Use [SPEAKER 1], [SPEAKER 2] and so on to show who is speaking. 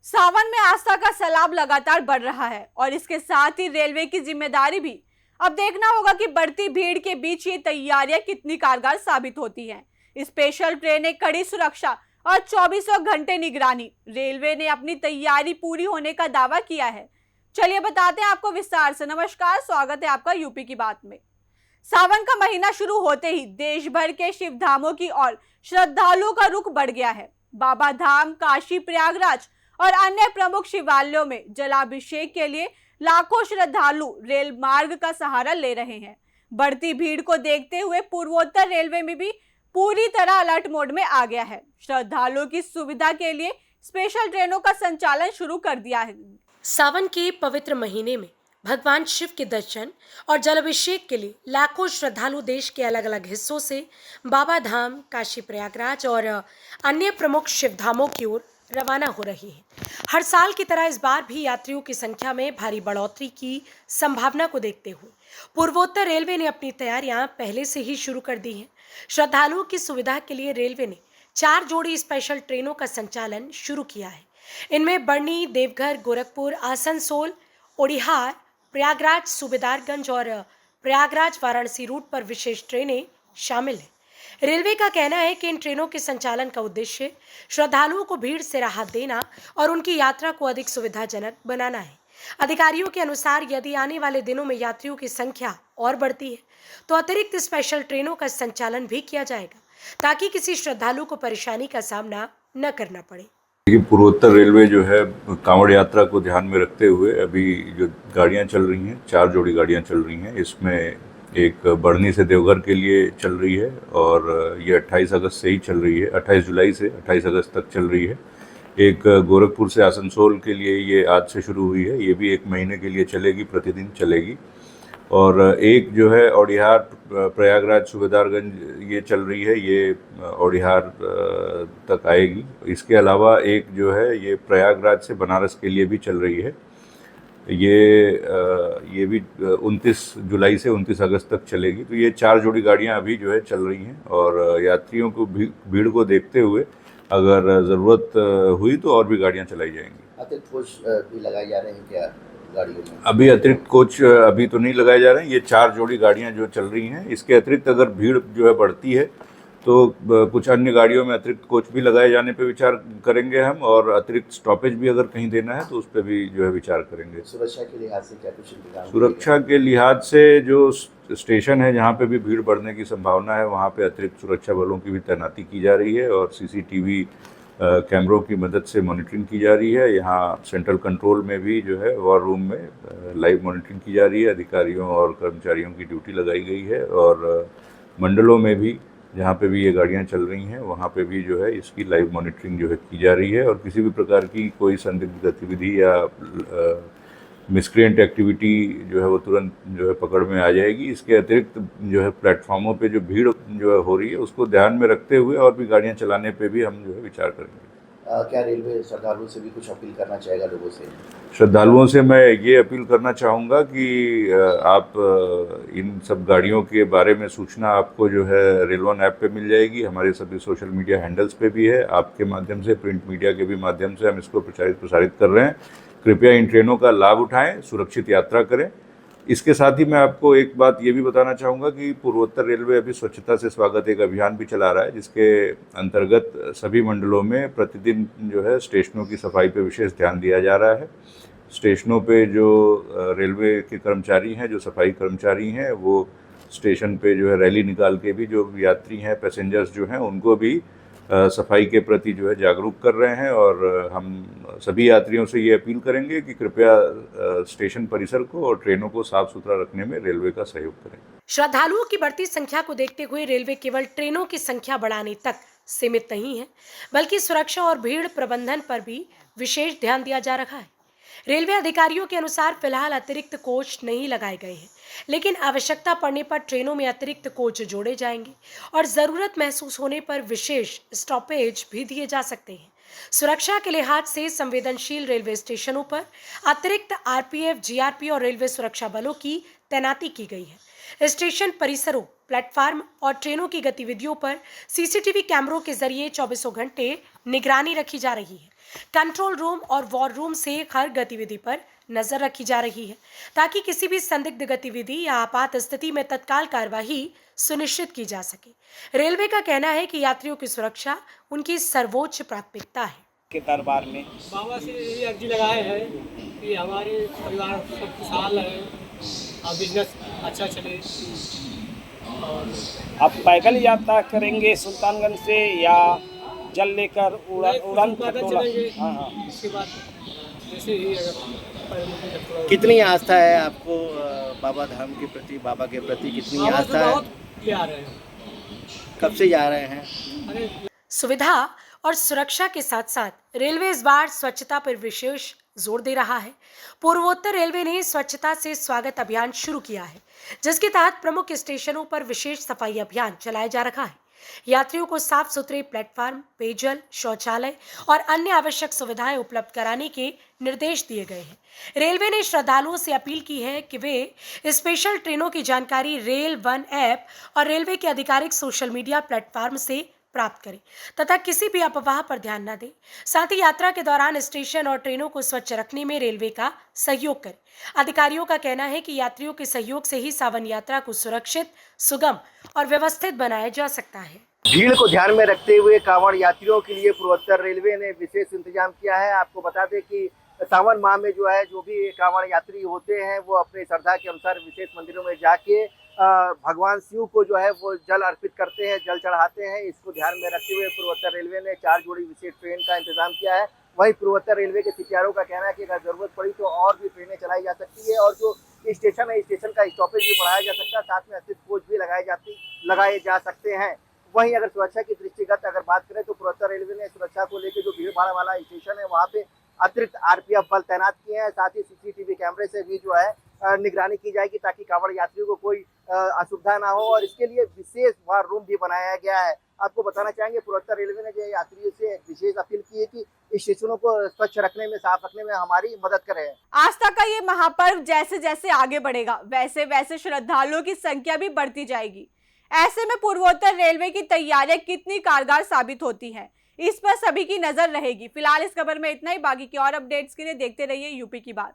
[SPEAKER 1] सावन में आस्था का सैलाब लगातार बढ़ रहा है और इसके साथ ही रेलवे की जिम्मेदारी भी। अब देखना होगा कि बढ़ती भीड़ के बीच ये तैयारियां कितनी कारगर साबित होती हैं। स्पेशल ट्रेनें, कड़ी सुरक्षा और 24 घंटे निगरानी। रेलवे ने अपनी तैयारी पूरी होने का दावा किया है। चलिए बताते हैं आपको विस्तार से। नमस्कार, स्वागत है आपका यूपी की बात में। सावन का महीना शुरू होते ही देश भर के शिव धामों की ओर श्रद्धालुओं का रुख बढ़ गया है। बाबा धाम, काशी, प्रयागराज और अन्य प्रमुख शिवालयों में जलाभिषेक के लिए लाखों श्रद्धालु रेल मार्ग का सहारा ले रहे हैं। बढ़ती भीड़ को देखते हुए पूर्वोत्तर रेलवे में भी पूरी तरह अलर्ट मोड में आ गया है। श्रद्धालुओं की सुविधा के लिए स्पेशल ट्रेनों का संचालन शुरू कर दिया है।
[SPEAKER 2] सावन के पवित्र महीने में भगवान शिव के दर्शन और जलाभिषेक के लिए लाखों श्रद्धालु देश के अलग अलग हिस्सों से बाबा धाम, काशी, प्रयागराज और अन्य प्रमुख शिव धामों की ओर रवाना हो रही हैं। हर साल की तरह इस बार भी यात्रियों की संख्या में भारी बढ़ोतरी की संभावना को देखते हुए पूर्वोत्तर रेलवे ने अपनी तैयारियां पहले से ही शुरू कर दी हैं। श्रद्धालुओं की सुविधा के लिए रेलवे ने 4 जोड़ी स्पेशल ट्रेनों का संचालन शुरू किया है। इनमें बढ़नी, देवघर, गोरखपुर, आसनसोल, ओडिहार, प्रयागराज, सूबेदारगंज और प्रयागराज वाराणसी रूट पर विशेष ट्रेनें शामिल हैं। रेलवे का कहना है कि इन ट्रेनों के संचालन का उद्देश्य श्रद्धालुओं को भीड़ से राहत देना और उनकी यात्रा को अधिक सुविधाजनक बनाना है। अधिकारियों के अनुसार यदि आने वाले दिनों में यात्रियों की संख्या और बढ़ती है तो अतिरिक्त स्पेशल ट्रेनों का संचालन भी किया जाएगा ताकि किसी श्रद्धालु को परेशानी का सामना न करना पड़े।
[SPEAKER 3] पूर्वोत्तर रेलवे जो है कांवड़ यात्रा को ध्यान में रखते हुए अभी जो गाड़ियां चल रही हैं, 4 जोड़ी गाड़ियां चल रही हैं। इसमें एक बढ़नी से देवघर के लिए चल रही है और ये 28 अगस्त से ही चल रही है, 28 जुलाई से 28 अगस्त तक चल रही है। एक गोरखपुर से आसनसोल के लिए ये आज से शुरू हुई है, ये भी 1 महीने के लिए चलेगी, प्रतिदिन चलेगी। और एक जो है ओडिहार, प्रयागराज, सूबेदारगंज ये चल रही है, ये ओडिहार तक आएगी। इसके अलावा एक जो है ये प्रयागराज से बनारस के लिए भी चल रही है। ये भी 29 जुलाई से 29 अगस्त तक चलेगी। तो ये 4 जोड़ी गाड़ियां अभी जो है चल रही हैं और यात्रियों को भीड़ को देखते हुए अगर ज़रूरत हुई तो और भी गाड़ियां चलाई जाएंगी।
[SPEAKER 4] अतिरिक्त कोच भी लगाए जा रहे हैं क्या गाड़ियों में?
[SPEAKER 3] अभी अतिरिक्त कोच अभी तो नहीं लगाए जा रहे हैं। ये 4 जोड़ी गाड़ियां जो चल रही हैं, इसके अतिरिक्त अगर भीड़ जो है बढ़ती है तो कुछ अन्य गाड़ियों में अतिरिक्त कोच भी लगाए जाने पे विचार करेंगे हम, और अतिरिक्त स्टॉपेज भी अगर कहीं देना है तो उस पर भी जो है विचार करेंगे।
[SPEAKER 4] सुरक्षा के लिहाज से क्या कुछ इंतजाम?
[SPEAKER 3] सुरक्षा के लिहाज से जो स्टेशन है जहाँ पे भी भीड़ बढ़ने की संभावना है वहाँ पे अतिरिक्त सुरक्षा बलों की भी तैनाती की जा रही है और सीसीटीवी कैमरों की मदद से मॉनिटरिंग की जा रही है। यहाँ सेंट्रल कंट्रोल में भी जो है वॉर रूम में लाइव मॉनिटरिंग की जा रही है। अधिकारियों और कर्मचारियों की ड्यूटी लगाई गई है और मंडलों में भी जहाँ पे भी ये गाड़ियाँ चल रही हैं वहाँ पे भी जो है इसकी लाइव मॉनिटरिंग जो है की जा रही है और किसी भी प्रकार की कोई संदिग्ध गतिविधि या मिसक्रिएंट एक्टिविटी जो है वो तुरंत जो है पकड़ में आ जाएगी। इसके अतिरिक्त जो है प्लेटफॉर्मों पे जो भीड़ जो है हो रही है उसको ध्यान में रखते हुए और भी गाड़ियाँ चलाने पे भी हम जो है विचार करेंगे।
[SPEAKER 4] क्या रेलवे श्रद्धालुओं से भी कुछ अपील करना चाहेगा लोगों से?
[SPEAKER 3] श्रद्धालुओं से मैं ये अपील करना चाहूँगा कि आप इन सब गाड़ियों के बारे में सूचना आपको जो है रेलवन ऐप पे मिल जाएगी। हमारे सभी सोशल मीडिया हैंडल्स पे भी है। आपके माध्यम से, प्रिंट मीडिया के भी माध्यम से हम इसको प्रसारित कर रहे हैं। कृपया इन ट्रेनों का लाभ उठाएं, सुरक्षित यात्रा करें। इसके साथ ही मैं आपको एक बात ये भी बताना चाहूँगा कि पूर्वोत्तर रेलवे अभी स्वच्छता से स्वागत एक अभियान भी चला रहा है, जिसके अंतर्गत सभी मंडलों में प्रतिदिन जो है स्टेशनों की सफाई पे विशेष ध्यान दिया जा रहा है। स्टेशनों पे जो रेलवे के कर्मचारी हैं, जो सफाई कर्मचारी हैं, वो स्टेशन पे जो है रैली निकाल के भी जो यात्री हैं, पैसेंजर्स जो हैं, उनको भी सफाई के प्रति जो है जागरूक कर रहे हैं। और हम सभी यात्रियों से ये अपील करेंगे कि कृपया स्टेशन परिसर को और ट्रेनों को साफ सुथरा रखने में रेलवे का सहयोग करें।
[SPEAKER 2] श्रद्धालुओं की बढ़ती संख्या को देखते हुए रेलवे केवल ट्रेनों की संख्या बढ़ाने तक सीमित नहीं है, बल्कि सुरक्षा और भीड़ प्रबंधन पर भी विशेष ध्यान दिया जा रहा है। रेलवे अधिकारियों के अनुसार फिलहाल अतिरिक्त कोच नहीं लगाए गए हैं, लेकिन आवश्यकता पड़ने पर ट्रेनों में अतिरिक्त कोच जोड़े जाएंगे और जरूरत महसूस होने पर विशेष स्टॉपेज भी दिए जा सकते हैं। सुरक्षा के लिहाज से संवेदनशील रेलवे स्टेशनों पर अतिरिक्त आरपीएफ, जीआरपी और रेलवे सुरक्षा बलों की तैनाती की गई है। स्टेशन परिसरों, प्लेटफार्म और ट्रेनों की गतिविधियों पर सीसीटीवी कैमरों के जरिए 24 घंटे निगरानी रखी जा रही है। कंट्रोल रूम और वॉर रूम से हर गतिविधि पर नजर रखी जा रही है ताकि किसी भी संदिग्ध गतिविधि या आपात स्थिति में तत्काल कार्यवाही सुनिश्चित की जा सके। रेलवे का कहना है कि यात्रियों की सुरक्षा उनकी सर्वोच्च प्राथमिकता है।
[SPEAKER 5] के दरबार में
[SPEAKER 6] बाबा से ये अर्जी लगाए हैं कि हमारे परिवार सब खुशहाल रहे और बिजनेस अच्छा चले। और
[SPEAKER 5] आप पैदल यात्रा करेंगे सुल्तानगंज से या जल लेकर उड़ान
[SPEAKER 6] चलेंगे।
[SPEAKER 5] हाँ हाँ।
[SPEAKER 6] इसके बाद जैसे ही अगर
[SPEAKER 4] कितनी आस्था है आपको बाबा धाम के प्रति, बाबा के प्रति कितनी
[SPEAKER 6] बाबा
[SPEAKER 4] आस्था
[SPEAKER 6] से
[SPEAKER 4] है?
[SPEAKER 6] बहुत प्यार है।
[SPEAKER 4] कब से जा रहे हैं?
[SPEAKER 6] अरे
[SPEAKER 2] सुविधा और सुरक्षा के साथ साथ रेलवे इस बार स्वच्छता पर विशेष जोर दे रहा है। पूर्वोत्तर रेलवे ने स्वच्छता से स्वागत अभियान शुरू किया है, जिसके तहत प्रमुख स्टेशनों पर विशेष सफाई अभियान चलाया जा रहा है। यात्रियों को साफ सुथरे प्लेटफार्म, पेयजल, शौचालय और अन्य आवश्यक सुविधाएं उपलब्ध कराने के निर्देश दिए गए हैं। रेलवे ने श्रद्धालुओं से अपील की है कि वे स्पेशल ट्रेनों की जानकारी रेल वन ऐप और रेलवे के आधिकारिक सोशल मीडिया प्लेटफॉर्म से प्राप्त करें तथा किसी भी अफवाह पर ध्यान न दें। साथ ही यात्रा के दौरान स्टेशन और ट्रेनों को स्वच्छ रखने में रेलवे का सहयोग करें। अधिकारियों का कहना है कि यात्रियों के सहयोग से ही सावन यात्रा को सुरक्षित, सुगम और व्यवस्थित बनाया जा सकता है।
[SPEAKER 4] भीड़ को ध्यान में रखते हुए कांवड़ यात्रियों के लिए पूर्वोत्तर रेलवे ने विशेष इंतजाम किया है। आपको बता दें कि सावन माह में जो भी कांवड़ यात्री होते हैं वो अपने श्रद्धा के अनुसार विशेष मंदिरों में जाके भगवान शिव को वो जल अर्पित करते हैं, जल चढ़ाते हैं। इसको ध्यान में रखते हुए पूर्वोत्तर रेलवे ने 4 जोड़ी विशेष ट्रेन का इंतजाम किया है। वहीं पूर्वोत्तर रेलवे के सीपीआरओ का कहना है कि अगर जरूरत पड़ी तो और भी ट्रेनें चलाई जा सकती है और जो स्टेशन है स्टेशन का स्टॉपेज भी बढ़ाया जा सकता है, साथ में अतिरिक्त कोच भी लगाए जा सकते हैं। वहीं अगर सुरक्षा की दृष्टिगत अगर बात करें तो पूर्वोत्तर रेलवे ने सुरक्षा को लेकर जो भीड़ भाड़ वाला स्टेशन है वहाँ पे अतिरिक्त आरपीएफ बल तैनात किए हैं। साथ ही सीसीटीवी कैमरे से भी निगरानी की जाएगी ताकि कांवड़ यात्रियों को कोई असुविधा ना हो और इसके लिए विशेष वॉर रूम भी बनाया गया है। आपको बताना चाहेंगे पूर्वोत्तर रेलवे ने जो यात्रियों से विशेष अपील की है कि स्टेशनों को स्वच्छ रखने में, साफ रखने में हमारी मदद करें।
[SPEAKER 1] आस्था का ये महापर्व जैसे जैसे आगे बढ़ेगा वैसे वैसे श्रद्धालुओं की संख्या भी बढ़ती जाएगी। ऐसे में पूर्वोत्तर रेलवे की तैयारियां कितनी कारगर साबित होती हैं, इस पर सभी की नजर रहेगी। फिलहाल इस खबर में इतना ही। बाकी की और अपडेट्स के लिए देखते रहिए यूपी की बात।